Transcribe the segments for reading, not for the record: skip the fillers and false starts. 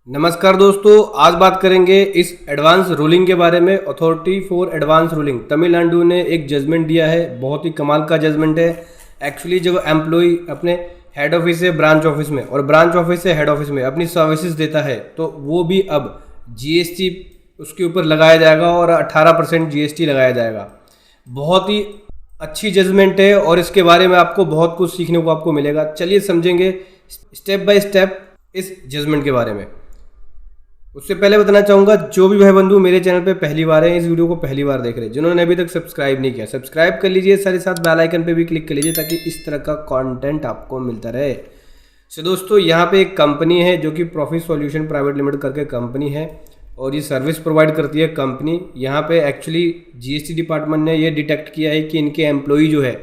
नमस्कार दोस्तों, आज बात करेंगे इस एडवांस रूलिंग के बारे में। Authority for advance ruling Tamil Nadu ने एक जजमेंट दिया है, बहुत ही कमाल का जजमेंट है। एक्चुअली जब एम्प्लॉय अपने हेड ऑफिस से ब्रांच ऑफिस में और ब्रांच ऑफिस से हेड ऑफिस में अपनी सर्विसेज देता है तो वो भी अब जीएसटी उसके ऊपर लगाया जाएगा और 18% जीएसटी लगाया जाएगा। बहुत ही अच्छी जजमेंट है और इसके बारे में आपको बहुत कुछ सीखने को आपको मिलेगा। चलिए समझेंगे स्टेप बाय स्टेप इस जजमेंट के बारे में। उससे पहले बताना चाहूँगा, जो भी भाई बंधु मेरे चैनल पे पहली बार है, इस वीडियो को पहली बार देख रहे हैं, जिन्होंने अभी तक सब्सक्राइब नहीं किया सब्सक्राइब कर लीजिए, साथ ही साथ बेल आइकन पे भी क्लिक कर लीजिए ताकि इस तरह का कंटेंट आपको मिलता रहे। सो दोस्तों, यहाँ पे एक कंपनी है जो कि प्रॉफिट सॉल्यूशन प्राइवेट लिमिटेड करके कंपनी है और ये सर्विस प्रोवाइड करती है कंपनी। यहाँ पे एक्चुअली जीएसटी डिपार्टमेंट ने ये डिटेक्ट किया है कि इनके एम्प्लॉई जो है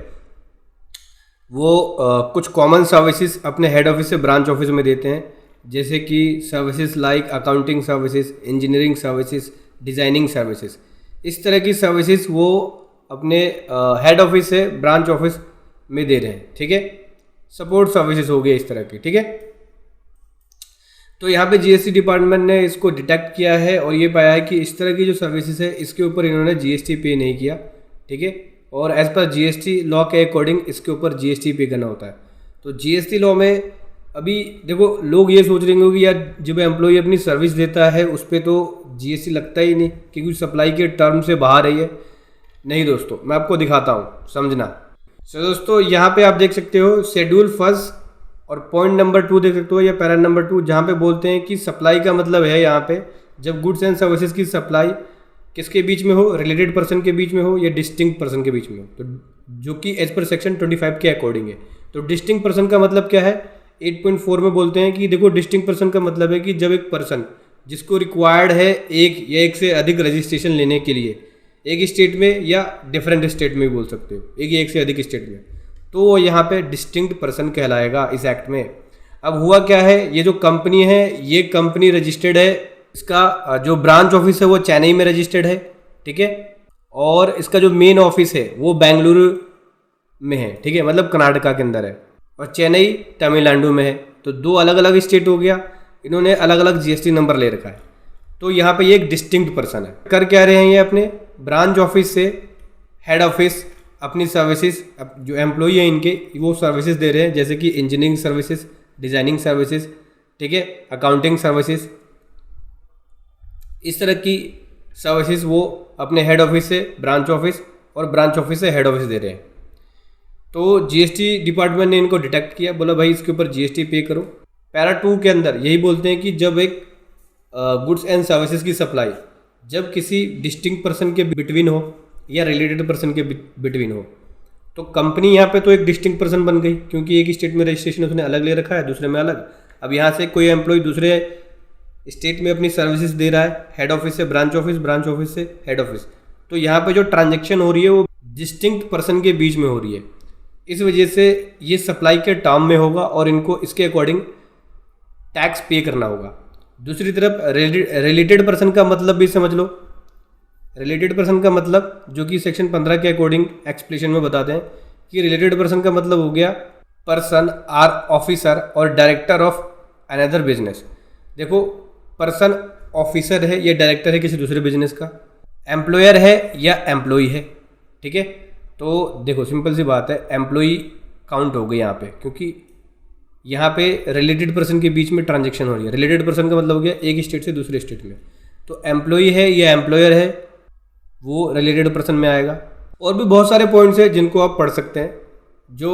वो कुछ कॉमन सर्विसेज अपने हेड ऑफिस से ब्रांच ऑफिस में देते हैं, जैसे कि services like accounting services, engineering services, designing services. इस तरह की सर्विसेज वो अपने हेड ऑफिस से ब्रांच ऑफिस में दे रहे हैं। ठीक है, सपोर्ट सर्विसेज हो गई इस तरह की। ठीक है, तो यहाँ पे जीएसटी डिपार्टमेंट ने इसको डिटेक्ट किया है और ये पाया है कि इस तरह की जो सर्विसेज है इसके ऊपर इन्होंने जीएसटी पे नहीं किया। ठीक है, और एज पर जीएसटी लॉ के अकॉर्डिंग इसके ऊपर जीएसटी पे करना होता है। तो जीएसटी लॉ में अभी देखो, लोग ये सोच रहे होंगे कि यार जब एम्प्लॉय अपनी सर्विस देता है उस पर तो जीएसटी लगता ही नहीं क्योंकि सप्लाई के टर्म से बाहर है ये। नहीं दोस्तों, मैं आपको दिखाता हूँ, समझना। सो दोस्तों, यहाँ पे आप देख सकते हो शेड्यूल फर्स्ट और पॉइंट नंबर 2 देख सकते हो, या पैरा नंबर 2, जहाँ पे बोलते हैं कि सप्लाई का मतलब है यहाँ पे जब गुड्स एंड सर्विसेज की सप्लाई किसके बीच में हो, रिलेटेड पर्सन के बीच में हो या डिस्टिंक्ट पर्सन के बीच में हो, तो जो कि एज पर सेक्शन 25 के अकॉर्डिंग है। तो डिस्टिंक्ट पर्सन का मतलब क्या है, 8.4 में बोलते हैं कि देखो डिस्टिंक्ट पर्सन का मतलब है कि जब एक पर्सन जिसको रिक्वायर्ड है एक या एक से अधिक रजिस्ट्रेशन लेने के लिए एक स्टेट में या डिफरेंट स्टेट में भी बोल सकते हो, एक या एक से अधिक स्टेट में, तो वो यहाँ पे डिस्टिंक्ट पर्सन कहलाएगा इस एक्ट में। अब हुआ क्या है, ये जो कंपनी है ये कंपनी रजिस्टर्ड है, इसका जो ब्रांच ऑफिस है वो चेन्नई में रजिस्टर्ड है। ठीक है, और इसका जो मेन ऑफिस है वो बेंगलुरु में है। ठीक है, मतलब कर्नाटका के अंदर है और चेन्नई तमिलनाडु में है। तो दो अलग अलग स्टेट हो गया, इन्होंने अलग अलग जीएसटी नंबर ले रखा है। तो यहाँ पे ये एक डिस्टिंक्ट पर्सन है। कर क्या रहे हैं, ये अपने ब्रांच ऑफिस से हेड ऑफिस अपनी सर्विसेज, जो एम्प्लॉई है इनके वो सर्विसेज दे रहे हैं, जैसे कि इंजीनियरिंग सर्विसेज, डिज़ाइनिंग सर्विसेज, ठीक है, अकाउंटिंग सर्विसेज, इस तरह की सर्विसेज वो अपने हेड ऑफिस से ब्रांच ऑफिस और ब्रांच ऑफिस से हेड ऑफिस दे रहे हैं। तो जीएसटी डिपार्टमेंट ने इनको डिटेक्ट किया, बोला भाई इसके ऊपर जीएसटी पे करो। पैरा 2 के अंदर यही बोलते हैं कि जब एक गुड्स एंड सर्विसेज की सप्लाई जब किसी डिस्टिंक्ट पर्सन के बिटवीन हो या रिलेटेड पर्सन के बिटवीन हो, तो कंपनी यहाँ पे तो एक डिस्टिंक्ट पर्सन बन गई क्योंकि एक स्टेट में रजिस्ट्रेशन उसने अलग ले रखा है, दूसरे में अलग। अब यहाँ से कोई एम्प्लॉय दूसरे स्टेट में अपनी सर्विसेज दे रहा है, हेड ऑफिस से ब्रांच ऑफिस, ब्रांच ऑफिस से हेड ऑफिस, तो यहाँ पे जो ट्रांजेक्शन हो रही है वो डिस्टिंक्ट पर्सन के बीच में हो रही है। इस वजह से ये सप्लाई के टर्म में होगा और इनको इसके अकॉर्डिंग टैक्स पे करना होगा। दूसरी तरफ रिलेटेड पर्सन का मतलब भी समझ लो। रिलेटेड पर्सन का मतलब जो कि सेक्शन 15 के अकॉर्डिंग एक्सप्लेनेशन में बताते हैं कि रिलेटेड पर्सन का मतलब हो गया पर्सन आर ऑफिसर और डायरेक्टर ऑफ अनदर बिजनेस। देखो, पर्सन ऑफिसर है या डायरेक्टर है किसी दूसरे बिजनेस का, एम्प्लॉयर है या एम्प्लॉई है। ठीक है, तो देखो सिंपल सी बात है, एम्प्लॉई काउंट हो गई यहाँ पे क्योंकि यहाँ पे रिलेटेड पर्सन के बीच में ट्रांजैक्शन हो रही है। रिलेटेड पर्सन का मतलब हो गया एक स्टेट से दूसरे स्टेट में, तो एम्प्लॉई है या एम्प्लॉयर है वो रिलेटेड पर्सन में आएगा। और भी बहुत सारे पॉइंट्स हैं जिनको आप पढ़ सकते हैं। जो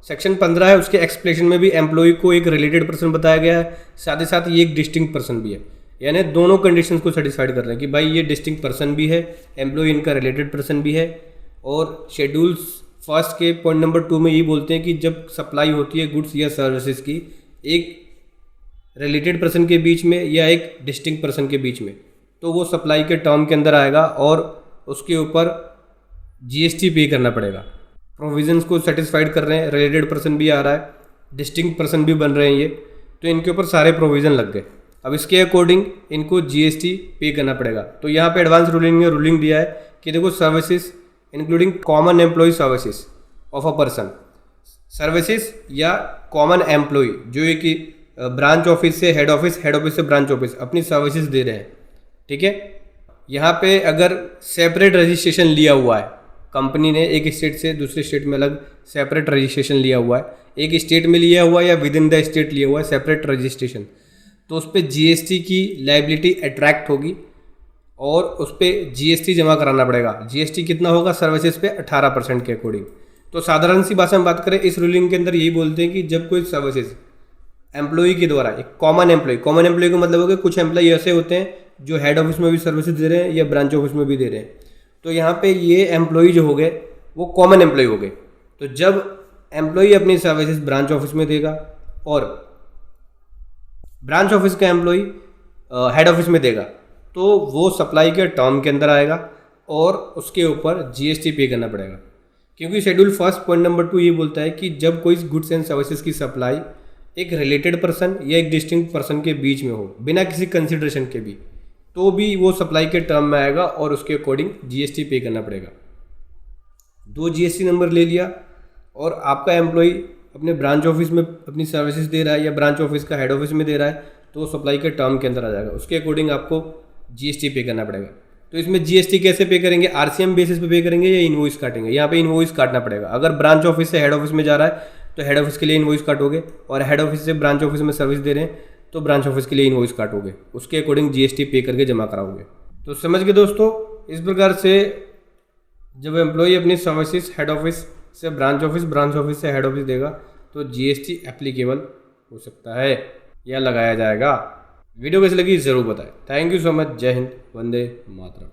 सेक्शन 15 है उसके एक्सप्लेनेशन में भी एम्प्लॉई को एक रिलेटेड पर्सन बताया गया है, साथ ही साथ ये एक डिस्टिंक्ट पर्सन भी है, यानी दोनों कंडीशंस को सेटिस्फाइड कर रहे हैं कि भाई ये डिस्टिंक्ट पर्सन भी है, एम्प्लॉई इनका रिलेटेड पर्सन भी है। और शेड्यूल्स फर्स्ट के पॉइंट नंबर 2 में ये बोलते हैं कि जब सप्लाई होती है गुड्स या सर्विसेज की एक रिलेटेड पर्सन के बीच में या एक डिस्टिंक्ट पर्सन के बीच में, तो वो सप्लाई के टर्म के अंदर आएगा और उसके ऊपर जीएसटी पे करना पड़ेगा। प्रोविजंस को सेटिस्फाइड कर रहे हैं, रिलेटेड पर्सन भी आ रहा है, डिस्टिंक्ट पर्सन भी बन रहे हैं ये, तो इनके ऊपर सारे प्रोविज़न लग गए। अब इसके अकॉर्डिंग इनको जीएसटी पे करना पड़ेगा। तो यहाँ पे एडवांस रूलिंग में रूलिंग दिया है कि देखो services including common employ services of a person, services या कॉमन एम्प्लॉय जो एक ब्रांच ऑफिस से हेड ऑफिस, हेड ऑफिस से ब्रांच ऑफिस अपनी सर्विसेज दे रहे हैं, ठीक है। यहाँ पे अगर सेपरेट रजिस्ट्रेशन लिया हुआ है, कंपनी ने एक स्टेट से दूसरे स्टेट में अलग सेपरेट रजिस्ट्रेशन लिया हुआ है, एक स्टेट में लिया हुआ है या विद इन द स्टेट लिया हुआ है सेपरेट रजिस्ट्रेशन, तो उस पर जीएसटी की लायबिलिटी अट्रैक्ट होगी और उस पर जीएसटी जमा कराना पड़ेगा। जीएसटी कितना होगा? सर्विसेज पे 18% के अकॉर्डिंग। तो साधारण सी भाषा में बात करें, इस रूलिंग के अंदर यही बोलते हैं कि जब कोई सर्विसेज एम्प्लॉई के द्वारा, एक कॉमन एम्प्लॉय का मतलब हो गया कुछ एम्प्लॉय ऐसे होते हैं जो हेड ऑफिस में भी सर्विसेज दे रहे हैं या ब्रांच ऑफिस में भी दे रहे हैं, तो यहाँ पे ये एम्प्लॉय जो हो गए वो कॉमन एम्प्लॉय हो गए। तो जब एम्प्लॉय अपनी सर्विसेज ब्रांच ऑफिस में देगा और ब्रांच ऑफिस का एम्प्लॉय हेड ऑफिस में देगा, तो वो सप्लाई के टर्म के अंदर आएगा और उसके ऊपर जीएसटी पे करना पड़ेगा। क्योंकि शेड्यूल फर्स्ट पॉइंट नंबर 2 ये बोलता है कि जब कोई गुड्स एंड सर्विसेज की सप्लाई एक रिलेटेड पर्सन या एक डिस्टिंक्ट पर्सन के बीच में हो बिना किसी कंसिडरेशन के भी, तो भी वो सप्लाई के टर्म में आएगा और उसके अकॉर्डिंग जीएसटी पे करना पड़ेगा। 2 जीएसटी नंबर ले लिया और आपका एम्प्लॉय अपने ब्रांच ऑफिस में अपनी सर्विसेज दे रहा है या ब्रांच ऑफिस का हेड ऑफिस में दे रहा है, तो वो सप्लाई के टर्म के अंदर आ जाएगा, उसके अकॉर्डिंग आपको जीएसटी पे करना पड़ेगा। तो इसमें जीएसटी कैसे पे करेंगे? आरसीएम बेसिस पे करेंगे या इनवॉइस काटेंगे? यहाँ पे इनवॉइस काटना पड़ेगा। अगर ब्रांच ऑफिस से हेड ऑफिस में जा रहा है तो हेड ऑफिस के लिए इनवॉइस काटोगे, और हेड ऑफिस से ब्रांच ऑफिस में सर्विस दे रहे हैं तो ब्रांच ऑफिस के लिए इनवॉइस काटोगे, उसके अकॉर्डिंग जीएसटी पे करके जमा कराओगे। तो समझ गए दोस्तों, इस प्रकार से जब एम्प्लॉय अपनी सर्विसेज हेड ऑफिस से ब्रांच ऑफिस से हेड ऑफिस देगा तो जीएसटी एप्लीकेबल हो सकता है या लगाया जाएगा। वीडियो कैसी लगी ज़रूर बताएं। Thank you so much. जय हिंद, वंदे मातरम।